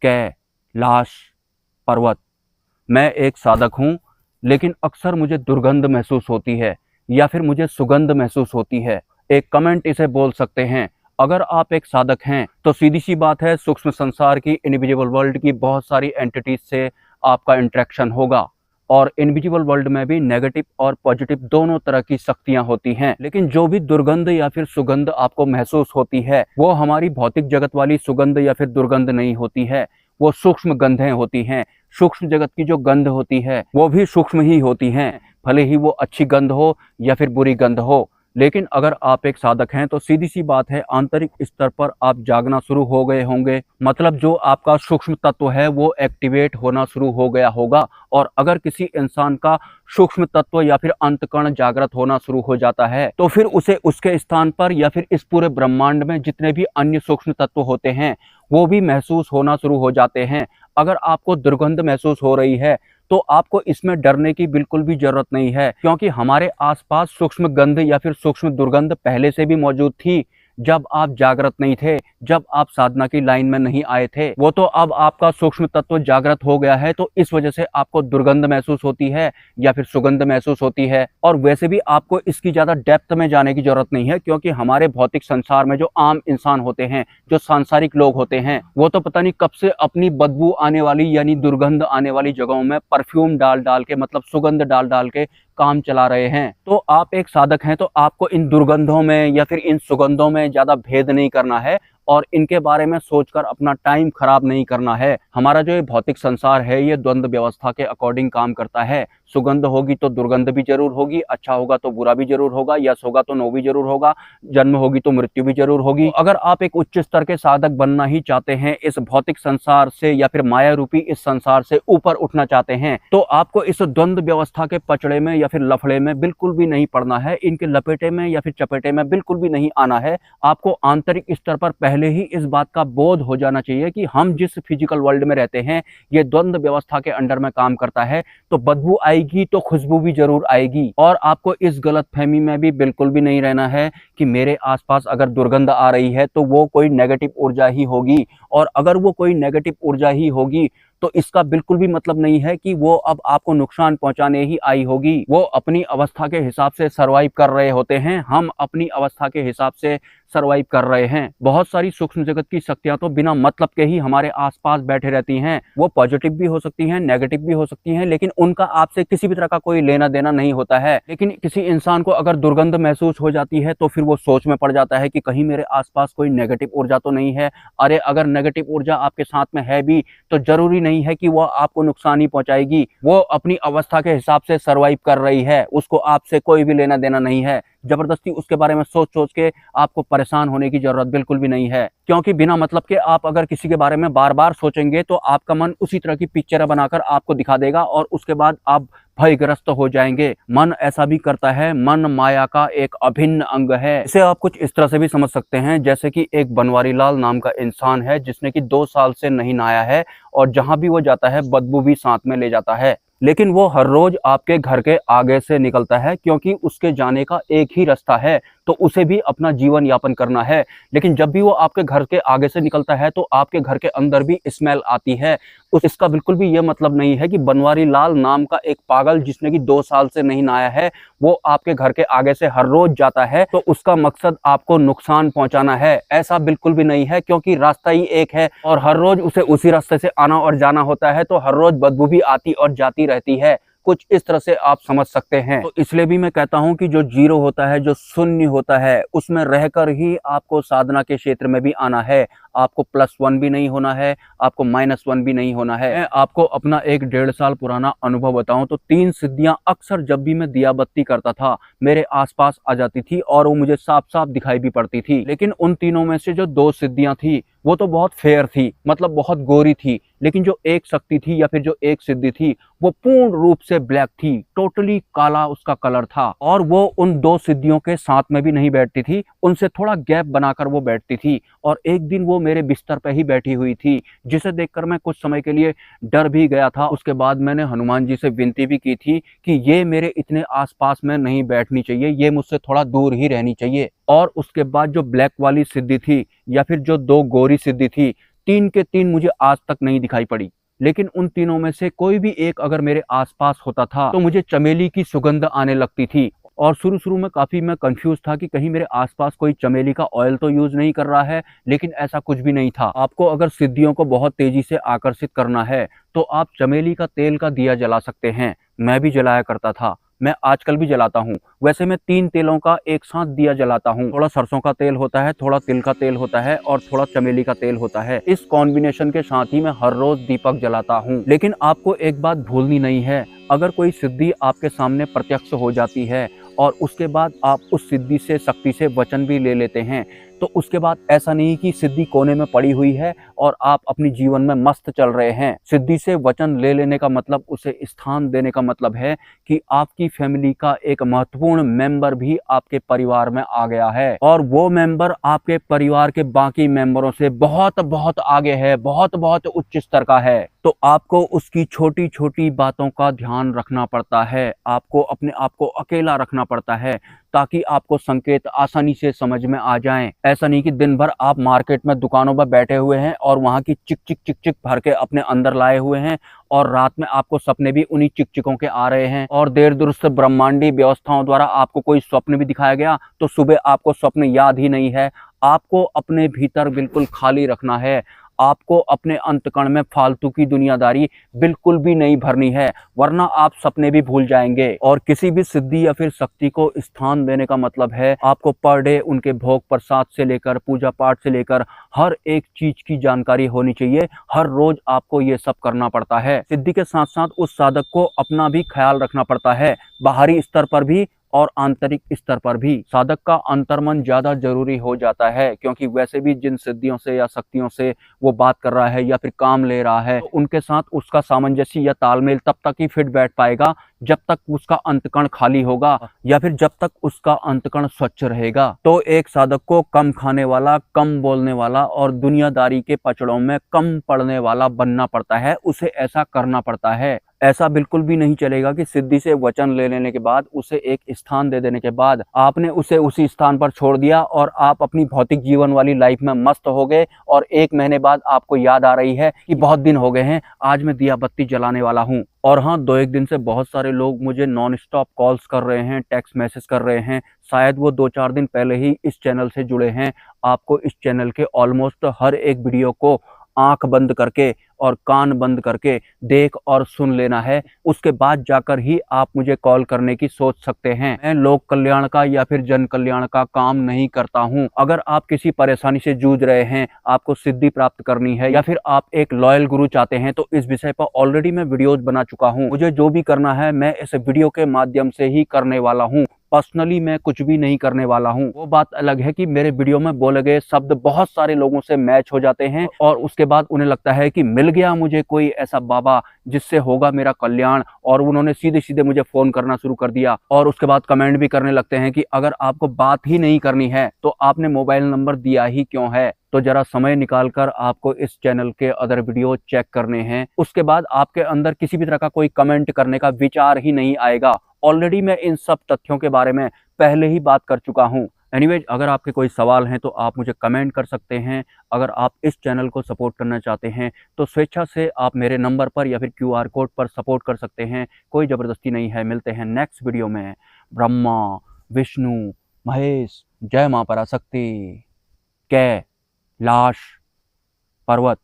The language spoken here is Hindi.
कैलाश पर्वत। मैं एक साधक हूँ, लेकिन अक्सर मुझे दुर्गंध महसूस होती है या फिर मुझे सुगंध महसूस होती है। एक कमेंट इसे बोल सकते हैं। अगर आप एक साधक हैं तो सीधी सी बात है, सूक्ष्म संसार की, इनविजिबल वर्ल्ड की बहुत सारी एंटिटीज से आपका इंटरेक्शन होगा। और इनविजिबल वर्ल्ड में भी नेगेटिव और पॉजिटिव दोनों तरह की शक्तियां होती हैं। लेकिन जो भी दुर्गंध या फिर सुगंध आपको महसूस होती है वो हमारी भौतिक जगत वाली सुगंध या फिर दुर्गंध नहीं होती है, वो सूक्ष्म गंधें होती हैं। सूक्ष्म जगत की जो गंध होती है वो भी सूक्ष्म ही होती हैं, भले ही वो अच्छी गंध हो या फिर बुरी गंध हो। लेकिन अगर आप एक साधक हैं तो सीधी सी बात है, आंतरिक स्तर पर आप जागना शुरू हो गए होंगे। मतलब जो आपका सूक्ष्म तत्व है वो एक्टिवेट होना शुरू हो गया होगा। और अगर किसी इंसान का सूक्ष्म तत्व या फिर अंतकण जागृत होना शुरू हो जाता है तो फिर उसे उसके स्थान पर या फिर इस पूरे ब्रह्मांड में जितने भी अन्य सूक्ष्म तत्व होते हैं वो भी महसूस होना शुरू हो जाते हैं। अगर आपको दुर्गंध महसूस हो रही है तो आपको इसमें डरने की बिल्कुल भी जरूरत नहीं है, क्योंकि हमारे आसपास सूक्ष्म गंध या फिर सूक्ष्म दुर्गंध पहले से भी मौजूद थी। जब आप जागृत नहीं थे, जब आप साधना की लाइन में नहीं आए थे, वो तो अब आपका सूक्ष्म तत्व जागृत हो गया है तो इस वजह से आपको दुर्गंध महसूस होती है या फिर सुगंध महसूस होती है। और वैसे भी आपको इसकी ज्यादा डेप्थ में जाने की जरूरत नहीं है, क्योंकि हमारे भौतिक संसार में जो आम इंसान होते हैं, जो सांसारिक लोग होते हैं, वो तो पता नहीं कब से अपनी बदबू आने वाली यानी दुर्गंध आने वाली जगहों में परफ्यूम डाल डाल के, मतलब सुगंध डाल डाल के काम चला रहे हैं। तो आप एक साधक हैं तो आपको इन दुर्गंधों में या फिर इन सुगंधों में ज्यादा भेद नहीं करना है और इनके बारे में सोचकर अपना टाइम खराब नहीं करना है। हमारा जो ये भौतिक संसार है ये द्वंद्व व्यवस्था के अकॉर्डिंग काम करता है। सुगंध होगी तो दुर्गंध भी जरूर होगी, अच्छा होगा तो बुरा भी जरूर होगा, यस होगा तो नो भी जरूर होगा, जन्म होगी तो मृत्यु भी जरूर होगी। अगर आप एक उच्च स्तर के साधक बनना ही चाहते हैं, इस भौतिक संसार से या फिर माया रूपी इस संसार से ऊपर उठना चाहते हैं, तो आपको इस द्वंद्व व्यवस्था के पचड़े में या फिर लफड़े में बिल्कुल भी नहीं पड़ना है, इनके लपेटे में या फिर चपेटे में बिल्कुल भी नहीं आना है। आपको आंतरिक स्तर पर पहले ही इस बात का बोध हो जाना चाहिए कि हम जिस फिजिकल वर्ल्ड में रहते हैं ये द्वंद्व व्यवस्था के अंडर में काम करता है, तो बदबू आएगी तो खुशबू भी जरूर आएगी। और आपको इस गलत फहमी में भी बिल्कुल भी नहीं रहना है कि मेरे आसपास अगर दुर्गंध आ रही है तो वो कोई नेगेटिव ऊर्जा ही होगी, और अगर वो कोई नेगेटिव ऊर्जा ही होगी तो इसका बिल्कुल भी मतलब नहीं है कि वो अब आपको नुकसान पहुंचाने ही आई होगी। वो अपनी अवस्था के हिसाब से सरवाइव कर रहे होते हैं, हम अपनी अवस्था के हिसाब से सरवाइव कर रहे हैं। बहुत सारी सूक्ष्म जगत की शक्तियां तो बिना मतलब के ही हमारे आसपास बैठे रहती हैं। वो पॉजिटिव भी हो सकती हैं, नेगेटिव भी हो सकती हैं, लेकिन उनका आपसे किसी भी तरह का कोई लेना देना नहीं होता है। लेकिन किसी इंसान को अगर दुर्गंध महसूस हो जाती है तो फिर वो सोच में पड़ जाता है कि कहीं मेरे आसपास कोई नेगेटिव ऊर्जा तो नहीं है। अरे अगर नेगेटिव ऊर्जा आपके साथ में है भी तो जरूरी नहीं है कि वो आपको नुकसान ही पहुंचाएगी। वो अपनी अवस्था के हिसाब से सरवाइव कर रही है, उसको आपसे कोई भी लेना देना नहीं है। जबरदस्ती उसके बारे में सोच सोच के आपको परेशान होने की जरूरत बिल्कुल भी नहीं है, क्योंकि बिना मतलब के आप अगर किसी के बारे में बार बार सोचेंगे तो आपका मन उसी तरह की पिक्चर बनाकर आपको दिखा देगा और उसके बाद आप भयग्रस्त हो जाएंगे। मन ऐसा भी करता है, मन माया का एक अभिन्न अंग है। इसे आप कुछ इस तरह से भी समझ सकते हैं जैसे कि एक बनवारी लाल नाम का इंसान है जिसने कि 2 साल से नहीं नहाया है और जहां भी वो जाता है बदबू भी साथ में ले जाता है। लेकिन वो हर रोज आपके घर के आगे से निकलता है, क्योंकि उसके जाने का एक ही रास्ता है, तो उसे भी अपना जीवन यापन करना है। लेकिन जब भी वो आपके घर के आगे से निकलता है तो आपके घर के अंदर भी स्मेल आती है। इसका बिल्कुल भी ये मतलब नहीं है कि बनवारी लाल नाम का एक पागल जिसने कि 2 साल से नहीं नहाया है वो आपके घर के आगे से हर रोज जाता है तो उसका मकसद आपको नुकसान पहुंचाना है। ऐसा बिल्कुल भी नहीं है, क्योंकि रास्ता ही एक है और हर रोज उसे उसी रास्ते से आना और जाना होता है, तो हर रोज बदबू भी आती और जाती रहती है। कुछ इस तरह से आप समझ सकते हैं। तो इसलिए भी मैं कहता हूं कि जो जीरो होता है, जो शून्य होता है, उसमें रहकर ही आपको साधना के क्षेत्र में भी आना है। आपको +1 भी नहीं होना है, आपको -1 भी नहीं होना है। मैं आपको अपना एक 1.5 साल पुराना अनुभव बताऊं तो 3 सिद्धियां अक्सर जब भी मैं दिया बत्ती करता था मेरे आसपास आ जाती थी और वो मुझे साफ साफ दिखाई भी पड़ती थी। लेकिन उन तीनों में से जो 2 सिद्धियां थी वो तो बहुत फेयर थी, मतलब बहुत गोरी थी, लेकिन जो एक शक्ति थी या फिर जो एक सिद्धि थी वो पूर्ण रूप से ब्लैक थी, टोटली काला उसका कलर था। और वो उन 2 सिद्धियों के साथ में भी नहीं बैठती थी, उनसे थोड़ा गैप बनाकर वो बैठती थी। और एक दिन वो मेरे बिस्तर पे ही बैठी हुई थी, जिसे देखकर मैं कुछ समय के लिए डर भी गया था। उसके बाद मैंने हनुमान जी से विनती भी की थी कि ये मेरे इतने आसपास में नहीं बैठनी चाहिए, ये मुझसे थोड़ा दूर ही रहनी चाहिए। और उसके बाद जो ब्लैक वाली सिद्धि थी या फिर जो 2 गोरी सिद्धि थी, तीन के तीन मुझे आज तक नहीं दिखाई पड़ी। लेकिन उन तीनों में से कोई भी एक अगर मेरे आसपास होता था तो मुझे चमेली की सुगंध आने लगती थी। और शुरू-शुरू में काफ़ी मैं कन्फ्यूज़ था कि कहीं मेरे आसपास कोई चमेली का ऑयल तो यूज़ नहीं कर रहा है, लेकिन ऐसा कुछ भी नहीं था। आपको अगर सिद्धियों को बहुत तेज़ी से आकर्षित करना है, तो आप चमेली का तेल का दिया जला सकते हैं। मैं भी जलाया करता था, मैं आजकल भी जलाता हूँ। वैसे मैं 3 तेलों का एक साथ दिया जलाता हूँ। थोड़ा सरसों का तेल होता है, थोड़ा तिल का तेल होता है और थोड़ा चमेली का तेल होता है। इस कॉम्बिनेशन के साथ ही मैं हर रोज़ दीपक जलाता हूँ। लेकिन आपको एक बात भूलनी नहीं है, अगर कोई सिद्धि आपके सामने प्रत्यक्ष हो जाती है और उसके बाद आप उस सिद्धि से शक्ति से वचन भी ले लेते हैं, तो उसके बाद ऐसा नहीं कि सिद्धि कोने में पड़ी हुई है और आप अपनी जीवन में मस्त चल रहे हैं। सिद्धि से वचन ले लेने का मतलब, उसे स्थान देने का मतलब है कि आपकी फैमिली का एक महत्वपूर्ण मेंबर भी आपके परिवार में आ गया है और वो मेंबर आपके परिवार के बाकी मेंबरों से बहुत बहुत आगे है, बहुत बहुत उच्च स्तर का है। तो आपको उसकी छोटी छोटी बातों का ध्यान रखना पड़ता है। आपको अपने आप को अकेला रखना पड़ता है ताकि आपको संकेत आसानी से समझ में आ जाएं। ऐसा नहीं कि दिन भर आप मार्केट में दुकानों पर बैठे हुए हैं और वहां की चिक चिक चिक चिक भर के अपने अंदर लाए हुए हैं और रात में आपको सपने भी उन्हीं चिक चिकों के आ रहे हैं और देर दुरुस्त ब्रह्मांडी व्यवस्थाओं द्वारा आपको कोई स्वप्न भी दिखाया गया तो सुबह आपको स्वप्न याद ही नहीं है। आपको अपने भीतर बिल्कुल खाली रखना है। आपको अपने अंतकण में फालतू की दुनियादारी बिल्कुल भी नहीं भरनी है, वरना आप सपने भी भूल जाएंगे। और किसी भी सिद्धि या फिर शक्ति को स्थान देने का मतलब है आपको पर डे उनके भोग प्रसाद से लेकर पूजा पाठ से लेकर हर एक चीज की जानकारी होनी चाहिए। हर रोज आपको ये सब करना पड़ता है। सिद्धि के साथ साथ उस साधक को अपना भी ख्याल रखना पड़ता है, बाहरी स्तर पर भी और आंतरिक स्तर पर भी। साधक का अंतर्मन ज्यादा जरूरी हो जाता है, क्योंकि वैसे भी जिन सिद्धियों से या शक्तियों से वो बात कर रहा है या फिर काम ले रहा है, तो उनके साथ उसका सामंजस्य या तालमेल तब तक ही फिट बैठ पाएगा जब तक उसका अंतकण खाली होगा या फिर जब तक उसका अंतकण स्वच्छ रहेगा। तो एक साधक को कम खाने वाला, कम बोलने वाला और दुनियादारी के पचड़ों में कम पड़ने वाला बनना पड़ता है। उसे ऐसा करना पड़ता है। ऐसा बिल्कुल भी नहीं चलेगा कि सिद्धि से वचन ले लेने के बाद, उसे एक स्थान दे देने के बाद आपने उसे उसी स्थान पर छोड़ दिया और आप अपनी भौतिक जीवन वाली लाइफ में मस्त हो गए और 1 महीने बाद आपको याद आ रही है कि बहुत दिन हो गए हैं, आज मैं दिया बत्ती जलाने वाला हूँ। और हाँ, 2-1 दिन से बहुत सारे लोग मुझे नॉन स्टॉप कॉल्स कर रहे हैं, टेक्स्ट मैसेज कर रहे हैं। शायद वो 2-4 दिन पहले ही इस चैनल से जुड़े हैं। आपको इस चैनल के ऑलमोस्ट हर एक वीडियो को आंख बंद करके और कान बंद करके देख और सुन लेना है। उसके बाद जाकर ही आप मुझे कॉल करने की सोच सकते हैं। मैं लोक कल्याण का या फिर जन कल्याण का काम नहीं करता हूं। अगर आप किसी परेशानी से जूझ रहे हैं, आपको सिद्धि प्राप्त करनी है या फिर आप एक लॉयल गुरु चाहते हैं, तो इस विषय पर ऑलरेडी मैं वीडियोज बना चुका हूं। मुझे जो भी करना है मैं इस वीडियो के माध्यम से ही करने वाला हूं। पर्सनली मैं कुछ भी नहीं करने वाला हूं। वो बात अलग है कि मेरे वीडियो में बोले गए शब्द बहुत सारे लोगों से मैच हो जाते हैं और उसके बाद उन्हें लगता है कि मिल गया मुझे कोई ऐसा बाबा जिससे होगा मेरा कल्याण, और उन्होंने सीधे सीधे मुझे फोन करना शुरू कर दिया और उसके बाद कमेंट भी करने लगते हैं कि अगर आपको बात ही नहीं करनी है तो आपने मोबाइल नंबर दिया ही क्यों है। तो जरा समय निकालकर आपको इस चैनल के अदर वीडियो चेक करने हैं। उसके बाद आपके अंदर किसी भी तरह का कोई कमेंट करने का विचार ही नहीं आएगा। ऑलरेडी मैं इन सब तथ्यों के बारे में पहले ही बात कर चुका हूं। एनीवेज, अगर आपके कोई सवाल हैं तो आप मुझे कमेंट कर सकते हैं। अगर आप इस चैनल को सपोर्ट करना चाहते हैं तो स्वेच्छा से आप मेरे नंबर पर या फिर QR कोड पर सपोर्ट कर सकते हैं। कोई ज़बरदस्ती नहीं है। मिलते हैं नेक्स्ट वीडियो में। ब्रह्मा, विष्णु, महेश, जय मां पराशक्ति, कैलाश पर्वत।